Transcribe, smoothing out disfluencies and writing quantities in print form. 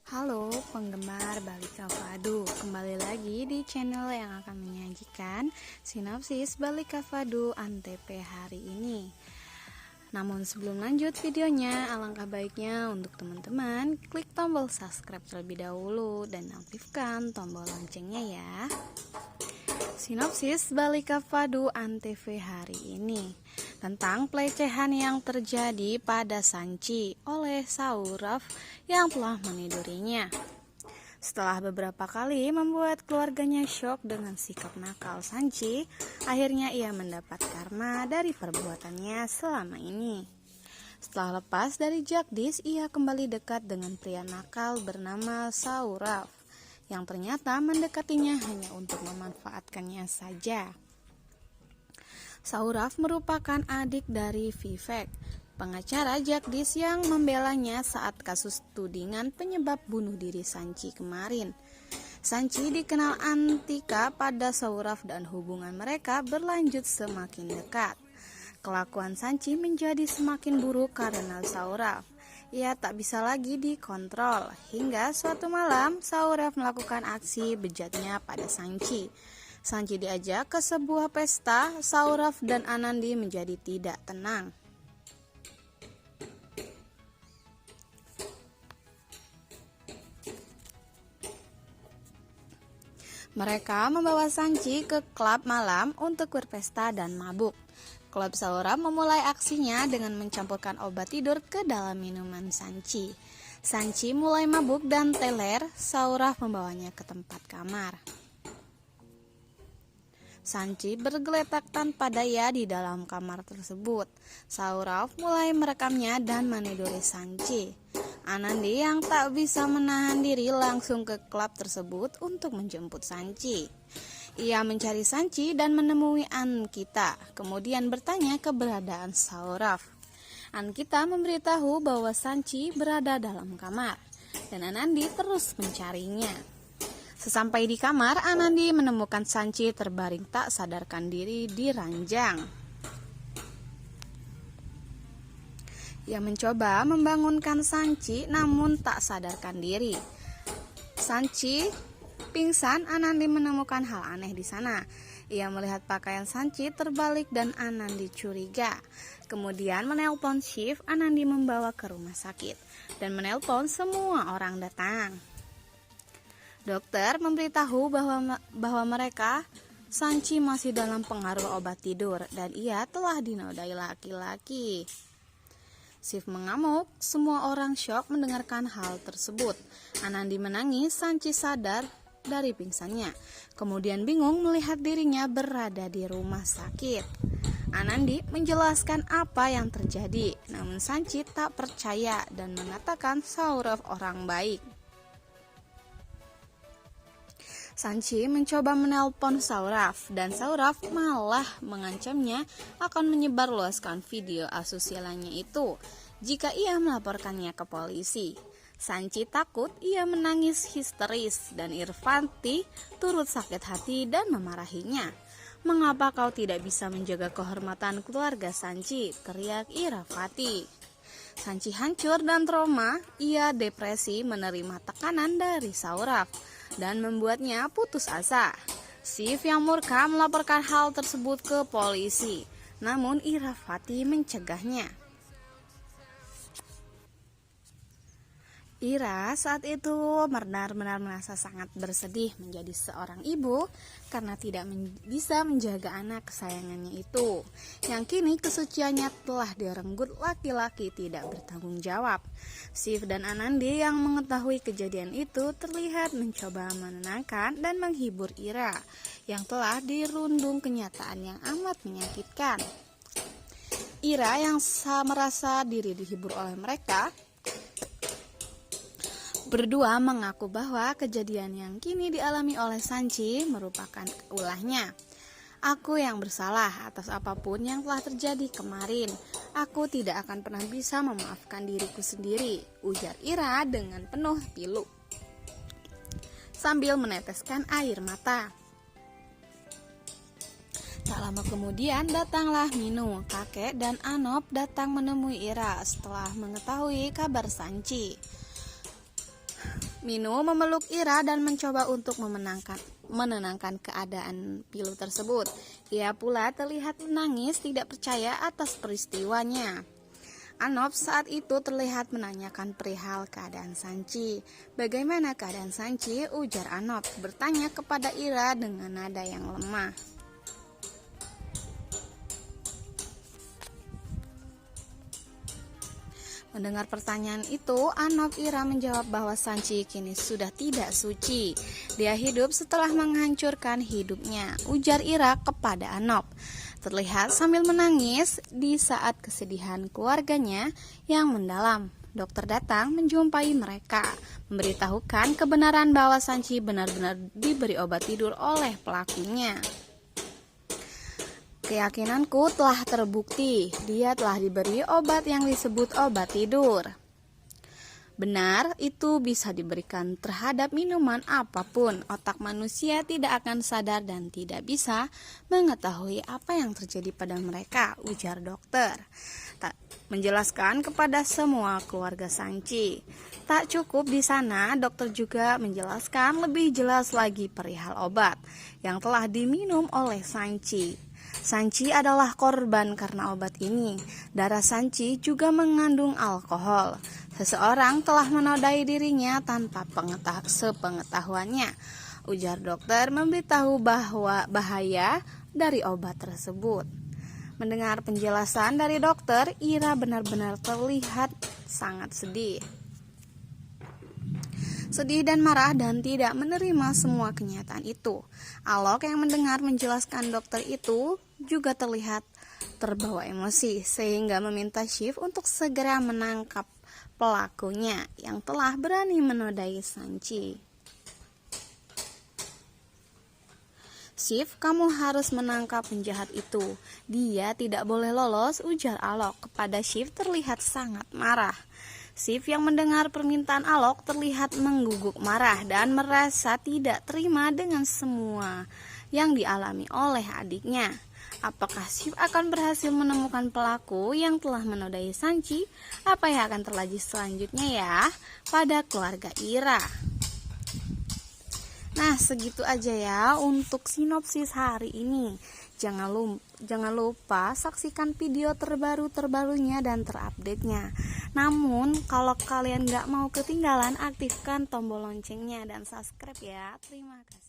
Halo penggemar Balika Fadu, kembali lagi di channel yang akan menyajikan sinopsis Balika Fadu Antv hari ini. Namun sebelum lanjut videonya, alangkah baiknya untuk teman-teman klik tombol subscribe terlebih dahulu dan aktifkan tombol loncengnya ya. Sinopsis Balika Fadu Antv hari ini tentang pelecehan yang terjadi pada Sanci oleh Sauraf yang telah menidurinya. Setelah beberapa kali membuat keluarganya syok dengan sikap nakal Sanci, akhirnya ia mendapat karma dari perbuatannya selama ini. Setelah lepas dari Jagdis, ia kembali dekat dengan pria nakal bernama Sauraf yang ternyata mendekatinya hanya untuk memanfaatkannya saja. Sauraf merupakan adik dari Vivek, pengacara Jagdis yang membelanya saat kasus tudingan penyebab bunuh diri Sanci kemarin. Sanci dikenal antika pada Sauraf dan hubungan mereka berlanjut semakin dekat. Kelakuan Sanci menjadi semakin buruk karena Sauraf. Ia tak bisa lagi dikontrol, hingga suatu malam Sauraf melakukan aksi bejatnya pada Sanci. Sanci diajak ke sebuah pesta, Sauraf dan Anandi menjadi tidak tenang. Mereka membawa Sanci ke klub malam untuk berpesta dan mabuk. Klub Sauraf memulai aksinya dengan mencampurkan obat tidur ke dalam minuman Sanci. Sanci mulai mabuk dan teler, Sauraf membawanya ke tempat kamar. Sanci bergeletak tanpa daya di dalam kamar tersebut. Sauraf mulai merekamnya dan meniduri Sanci. Anandi yang tak bisa menahan diri langsung ke klub tersebut untuk menjemput Sanci. Ia mencari Sanci dan menemui Ankita, kemudian bertanya keberadaan Sauraf. Ankita memberitahu bahwa Sanci berada dalam kamar, dan Anandi terus mencarinya. Sesampai di kamar, Anandi menemukan Sanci terbaring tak sadarkan diri di ranjang. Ia mencoba membangunkan Sanci namun tak sadarkan diri. Sanci pingsan, Anandi menemukan hal aneh di sana. Ia melihat pakaian Sanci terbalik dan Anandi curiga. Kemudian menelpon Shiv, Anandi membawa ke rumah sakit dan menelpon semua orang datang. Dokter memberitahu bahwa mereka Sanci masih dalam pengaruh obat tidur dan ia telah dinodai laki-laki. Shiv mengamuk, semua orang syok mendengarkan hal tersebut. Anandi menangis, Sanci sadar dari pingsannya. Kemudian bingung melihat dirinya berada di rumah sakit. Anandi menjelaskan apa yang terjadi, namun Sanci tak percaya dan mengatakan Sauraf orang baik. Sanci mencoba menelpon Sauraf dan Sauraf malah mengancamnya akan menyebarluaskan video asusilannya itu jika ia melaporkannya ke polisi. Sanci takut, ia menangis histeris dan Irfanti turut sakit hati dan memarahinya. "Mengapa kau tidak bisa menjaga kehormatan keluarga Sanci?" teriak Irafati. Sanci hancur dan trauma, ia depresi menerima tekanan dari Sauraf dan membuatnya putus asa. Shiv yang murka melaporkan hal tersebut ke polisi, namun Irafati mencegahnya. Ira saat itu benar-benar merasa sangat bersedih menjadi seorang ibu karena tidak bisa menjaga anak kesayangannya itu, yang kini kesuciannya telah direnggut laki-laki tidak bertanggung jawab. Shiv dan Anandi yang mengetahui kejadian itu terlihat mencoba menenangkan dan menghibur Ira yang telah dirundung kenyataan yang amat menyakitkan. Ira yang merasa diri dihibur oleh mereka berdua mengaku bahwa kejadian yang kini dialami oleh Sanci merupakan ulahnya. "Aku yang bersalah atas apapun yang telah terjadi kemarin. Aku tidak akan pernah bisa memaafkan diriku sendiri," ujar Ira dengan penuh pilu sambil meneteskan air mata. Tak lama kemudian datanglah Minu, kakek dan Anop datang menemui Ira setelah mengetahui kabar Sanci. Minu memeluk Ira dan mencoba untuk menenangkan keadaan pilu tersebut. Ia pula terlihat menangis tidak percaya atas peristiwanya. Anop saat itu terlihat menanyakan perihal keadaan Sanci. "Bagaimana keadaan Sanci?" ujar Anop, bertanya kepada Ira dengan nada yang lemah. Mendengar pertanyaan itu, Anop Ira menjawab bahwa Sanci kini sudah tidak suci. Dia hidup setelah menghancurkan hidupnya, ujar Ira kepada Anop. Terlihat sambil menangis di saat kesedihan keluarganya yang mendalam. Dokter datang menjumpai mereka, memberitahukan kebenaran bahwa Sanci benar-benar diberi obat tidur oleh pelakunya. "Keyakinanku telah terbukti, dia telah diberi obat yang disebut obat tidur. Benar, itu bisa diberikan terhadap minuman apapun. Otak manusia tidak akan sadar dan tidak bisa mengetahui apa yang terjadi pada mereka," ujar dokter. Menjelaskan kepada semua keluarga Sanci. Tak cukup di sana, dokter juga menjelaskan lebih jelas lagi perihal obat yang telah diminum oleh Sanci. Sanci adalah korban karena obat ini. Darah Sanci juga mengandung alkohol. Seseorang telah menodai dirinya tanpa sepengetahuannya, ujar dokter, memberitahu bahwa bahaya dari obat tersebut. Mendengar penjelasan dari dokter, Ira benar-benar terlihat sangat sedih dan marah dan tidak menerima semua kenyataan itu. Alok yang mendengar menjelaskan dokter itu juga terlihat terbawa emosi sehingga meminta Shiv untuk segera menangkap pelakunya yang telah berani menodai Sanci. "Shiv, kamu harus menangkap penjahat itu. Dia tidak boleh lolos," ujar Alok. Kepada Shiv terlihat sangat marah. Shiv yang mendengar permintaan Alok terlihat mengguguk marah dan merasa tidak terima dengan semua yang dialami oleh adiknya. Apakah Shiv akan berhasil menemukan pelaku yang telah menodai Sanci? Apa yang akan terjadi selanjutnya ya pada keluarga Ira? Nah, segitu aja ya untuk sinopsis hari ini. Jangan lupa saksikan video terbarunya dan terupdate-nya. Namun, kalau kalian gak mau ketinggalan, aktifkan tombol loncengnya dan subscribe ya. Terima kasih.